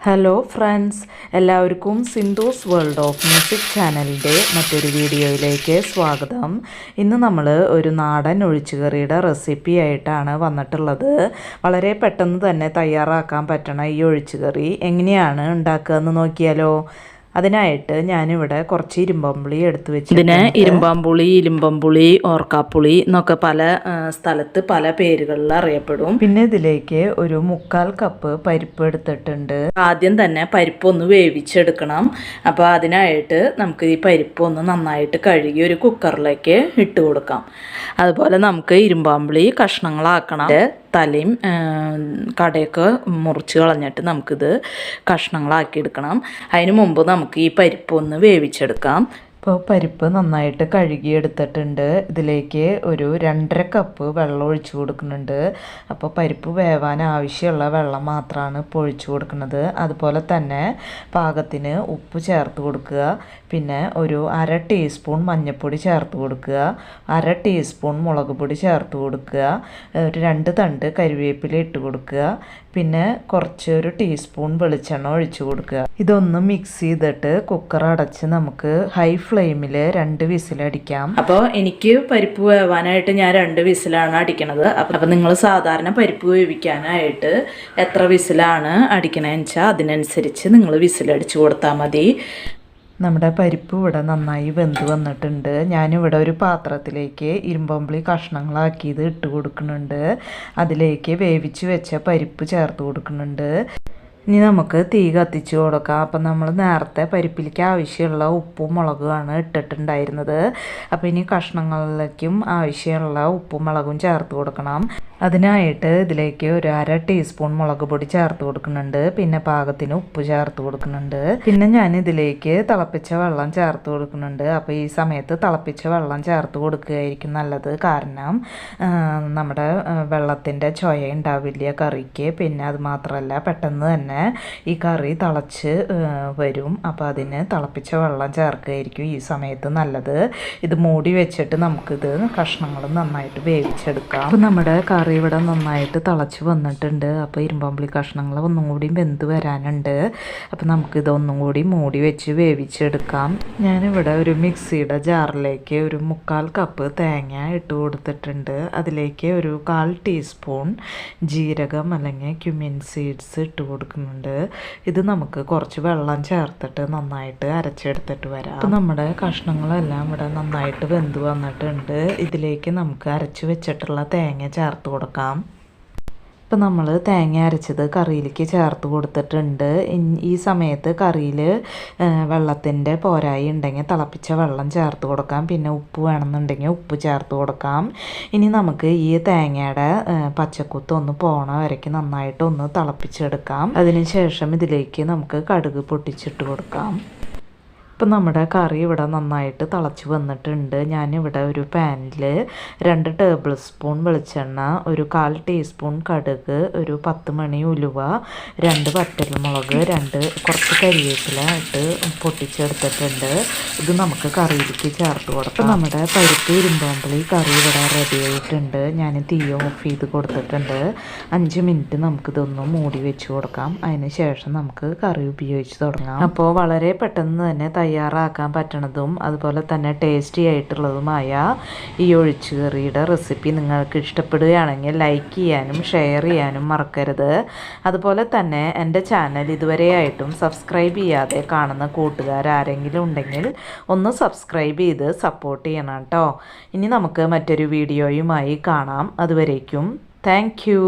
Hello friends, എല്ലാവർക്കും Sindhu's world of music ചാനലിൻ്റെ മറ്റൊരു വീഡിയോയിലേക്ക് സ്വാഗതം. ഇന്ന് നമ്മൾ ഒരു നാടൻ ഒഴിച്ചുകറിയുടെ റെസിപ്പി ആയിട്ടാണ് വന്നിട്ടുള്ളത്. വളരെ പെട്ടെന്ന് തന്നെ തയ്യാറാക്കാൻ പറ്റണ ഈ ഒഴിച്ചുകറി എങ്ങനെയാണ് ഉണ്ടാക്കുക എന്ന് നോക്കിയാലോ. അതിനായിട്ട് ഞാനിവിടെ കുറച്ച് ഇരുമ്പമ്പുളി എടുത്ത് വെച്ചു. ഇതിന് ഇരുമ്പമ്പുളി, ഓർക്കാപ്പുളി എന്നൊക്കെ പല സ്ഥലത്ത് പല പേരുകളിൽ അറിയപ്പെടും. പിന്നെ ഇതിലേക്ക് ഒരു 1/4 കപ്പ് പരിപ്പ് എടുത്തിട്ടുണ്ട്. ആദ്യം തന്നെ പരിപ്പ് ഒന്ന് വേവിച്ചെടുക്കണം. അപ്പോൾ അതിനായിട്ട് നമുക്ക് ഈ പരിപ്പ് ഒന്ന് നന്നായിട്ട് കഴുകി ഒരു കുക്കറിലേക്ക് ഇട്ട് കൊടുക്കാം. അതുപോലെ നമുക്ക് ഇരുമ്പമ്പുളി കഷ്ണങ്ങളാക്കണം. തലയും കടയൊക്കെ മുറിച്ച് കളഞ്ഞിട്ട് നമുക്കിത് കഷ്ണങ്ങളാക്കി എടുക്കണം. അതിന് മുമ്പ് നമുക്ക് ഈ പരിപ്പ് ഒന്ന് വേവിച്ചെടുക്കാം. ഇപ്പോൾ പരിപ്പ് നന്നായിട്ട് കഴുകിയെടുത്തിട്ടുണ്ട്. ഇതിലേക്ക് ഒരു 2.5 കപ്പ് വെള്ളം ഒഴിച്ചു കൊടുക്കുന്നുണ്ട്. അപ്പോൾ പരിപ്പ് വേവാൻ ആവശ്യമുള്ള വെള്ളം മാത്രമാണ് ഇപ്പോൾ ഒഴിച്ചു കൊടുക്കുന്നത്. അതുപോലെ തന്നെ പാകത്തിന് ഉപ്പ് ചേർത്ത് കൊടുക്കുക. പിന്നെ ഒരു 1/2 ടീസ്പൂൺ മഞ്ഞൾപ്പൊടി ചേർത്ത് കൊടുക്കുക. 1/2 ടീസ്പൂൺ മുളക് പൊടി ചേർത്ത് കൊടുക്കുക. ഒരു 2 തണ്ട് കരിവേപ്പില ഇട്ട് കൊടുക്കുക. പിന്നെ ഒരു ടീസ്പൂൺ വെളിച്ചെണ്ണ ഒഴിച്ചു കൊടുക്കുക. ഇതൊന്ന് മിക്സ് ചെയ്തിട്ട് കുക്കർ അടച്ച് നമുക്ക് ഹൈ ഫ്ലെയിമിൽ 2 വിസിലടിക്കാം. അപ്പോൾ എനിക്ക് പരിപ്പ് വേവാനായിട്ട് ഞാൻ 2 വിസിലാണ് അടിക്കണത്. അപ്പോൾ നിങ്ങൾ സാധാരണ പരിപ്പ് വേവിക്കാനായിട്ട് എത്ര വിസിലാണ് അടിക്കണമെന്ന് വെച്ചാൽ അതിനനുസരിച്ച് നിങ്ങൾ വിസിലടിച്ച് കൊടുത്താൽ മതി. നമ്മുടെ പരിപ്പ് ഇവിടെ നന്നായി വെന്ത് വന്നിട്ടുണ്ട്. ഞാനിവിടെ ഒരു പാത്രത്തിലേക്ക് ഇരുമ്പമ്പുളി കഷ്ണങ്ങളാക്കിയത് ഇട്ട് കൊടുക്കുന്നുണ്ട്. അതിലേക്ക് വേവിച്ച് വെച്ച പരിപ്പ് ചേർത്ത് കൊടുക്കുന്നുണ്ട്. ഇനി നമുക്ക് തീ കത്തിച്ച് കൊടുക്കാം. അപ്പം നമ്മൾ നേരത്തെ പരിപ്പിലേക്ക് ആവശ്യമുള്ള ഉപ്പും മുളകുമാണ് ഇട്ടിട്ടുണ്ടായിരുന്നത്. അപ്പോൾ ഇനി കഷ്ണങ്ങളിലേക്കും ആവശ്യമുള്ള ഉപ്പും മുളകും ചേർത്ത് കൊടുക്കണം. അതിനായിട്ട് ഇതിലേക്ക് ഒരു 1/2 ടീസ്പൂൺ മുളക് പൊടി ചേർത്ത് കൊടുക്കുന്നുണ്ട്. പിന്നെ പാകത്തിന് ഉപ്പ് ചേർത്ത് കൊടുക്കുന്നുണ്ട്. പിന്നെ ഞാൻ ഇതിലേക്ക് തിളപ്പിച്ച വെള്ളം ചേർത്ത് കൊടുക്കുന്നുണ്ട്. അപ്പോൾ ഈ സമയത്ത് തിളപ്പിച്ച വെള്ളം ചേർത്ത് കൊടുക്കുകയായിരിക്കും നല്ലത്. കാരണം നമ്മുടെ വെള്ളത്തിൻ്റെ ചൊയ ഉണ്ടാവില്ല കറിക്ക്. പിന്നെ അത് മാത്രമല്ല പെട്ടെന്ന് തന്നെ ഈ കറി തിളച്ച് വരും. അപ്പോൾ അതിന് തിളപ്പിച്ച വെള്ളം ചേർക്കുകയായിരിക്കും ഈ സമയത്ത് നല്ലത്. ഇത് മൂടി വെച്ചിട്ട് നമുക്കിത് കഷ്ണങ്ങൾ നന്നായിട്ട് വേവിച്ചെടുക്കാം. അപ്പോൾ നമ്മുടെ കറി ഇവിടെ നന്നായിട്ട് തിളച്ച് വന്നിട്ടുണ്ട്. അപ്പോൾ ഇരുമ്പമ്പുളി കഷ്ണങ്ങൾ ഒന്നും കൂടി വെന്ത് വരാനുണ്ട്. അപ്പോൾ നമുക്കിത് ഒന്നും കൂടി മൂടി വെച്ച് വേവിച്ചെടുക്കാം. ഞാനിവിടെ ഒരു മിക്സിയുടെ ജാറിലേക്ക് ഒരു 1/4 കപ്പ് തേങ്ങ ഇട്ട് കൊടുത്തിട്ടുണ്ട്. അതിലേക്ക് ഒരു 1/4 ടീസ്പൂൺ ജീരകം അല്ലെങ്കിൽ ക്യുമിൻ സീഡ്സ് ഇട്ട് കൊടുക്കുന്നുണ്ട്. ഇത് നമുക്ക് കുറച്ച് വെള്ളം ചേർത്തിട്ട് നന്നായിട്ട് അരച്ചെടുത്തിട്ട് വരാം. അപ്പോൾ നമ്മുടെ കഷ്ണങ്ങളെല്ലാം ഇവിടെ നന്നായിട്ട് വെന്ത് വന്നിട്ടുണ്ട്. ഇതിലേക്ക് നമുക്ക് അരച്ച് വെച്ചിട്ടുള്ള തേങ്ങ ചേർത്ത് കൊടുക്കാം. ഇപ്പം നമ്മൾ തേങ്ങ അരച്ചത് കറിയിലേക്ക് ചേർത്ത് കൊടുത്തിട്ടുണ്ട്. ഈ സമയത്ത് കറിയിൽ വെള്ളത്തിൻ്റെ പോരായി ഉണ്ടെങ്കിൽ തിളപ്പിച്ച വെള്ളം ചേർത്ത് കൊടുക്കാം. പിന്നെ ഉപ്പ് വേണമെന്നുണ്ടെങ്കിൽ ഉപ്പ് ചേർത്ത് കൊടുക്കാം. ഇനി നമുക്ക് ഈ തേങ്ങയുടെ പച്ചക്കുത്ത് ഒന്ന് പോണ വരയ്ക്ക് നന്നായിട്ട് ഒന്ന് തിളപ്പിച്ചെടുക്കാം. അതിനുശേഷം ഇതിലേക്ക് നമുക്ക് കടുക് പൊട്ടിച്ചിട്ട് കൊടുക്കാം. ഇപ്പം നമ്മുടെ കറി ഇവിടെ നന്നായിട്ട് തിളച്ച് വന്നിട്ടുണ്ട്. ഞാനിവിടെ ഒരു പാനിൽ 2 ടേബിൾ സ്പൂൺ വെളിച്ചെണ്ണ, ഒരു 1/4 ടീസ്പൂൺ കടുക്, ഒരു 10 മണി ഉലുവ, 2 വറ്റൽമുളക്, കുറച്ച് കരിവേപ്പില ഇട്ട് പൊട്ടിച്ചെടുത്തിട്ടുണ്ട്. ഇത് നമുക്ക് കറിയിലേക്ക് ചേർത്ത് കൊടുക്കാം. നമ്മുടെ പരിപ്പ് ഇരുമ്പമ്പുളി കറി ഇവിടെ റെഡി ആയിട്ടുണ്ട്. ഞാൻ തീ ഓഫ് ചെയ്ത് കൊടുത്തിട്ടുണ്ട്. 5 മിനിറ്റ് നമുക്കിതൊന്ന് മൂടി വെച്ച് കൊടുക്കാം. അതിന് ശേഷം നമുക്ക് കറി ഉപയോഗിച്ച് തുടങ്ങാം. അപ്പോൾ വളരെ പെട്ടെന്ന് തന്നെ തയ്യാറാക്കാൻ പറ്റണതും അതുപോലെ തന്നെ ടേസ്റ്റി ആയിട്ടുള്ളതുമായ ഈ ഒഴിച്ചുകറിയുടെ റെസിപ്പി നിങ്ങൾക്ക് ഇഷ്ടപ്പെടുകയാണെങ്കിൽ ലൈക്ക് ചെയ്യാനും ഷെയർ ചെയ്യാനും മറക്കരുത്. അതുപോലെ തന്നെ എൻ്റെ ചാനൽ ഇതുവരെയായിട്ടും സബ്സ്ക്രൈബ് ചെയ്യാതെ കാണുന്ന കൂട്ടുകാരാരെങ്കിലും ഉണ്ടെങ്കിൽ ഒന്ന് സബ്സ്ക്രൈബ് ചെയ്ത് സപ്പോർട്ട് ചെയ്യണം കേട്ടോ. ഇനി നമുക്ക് മറ്റൊരു വീഡിയോയുമായി കാണാം. അതുവരേക്കും താങ്ക് യു.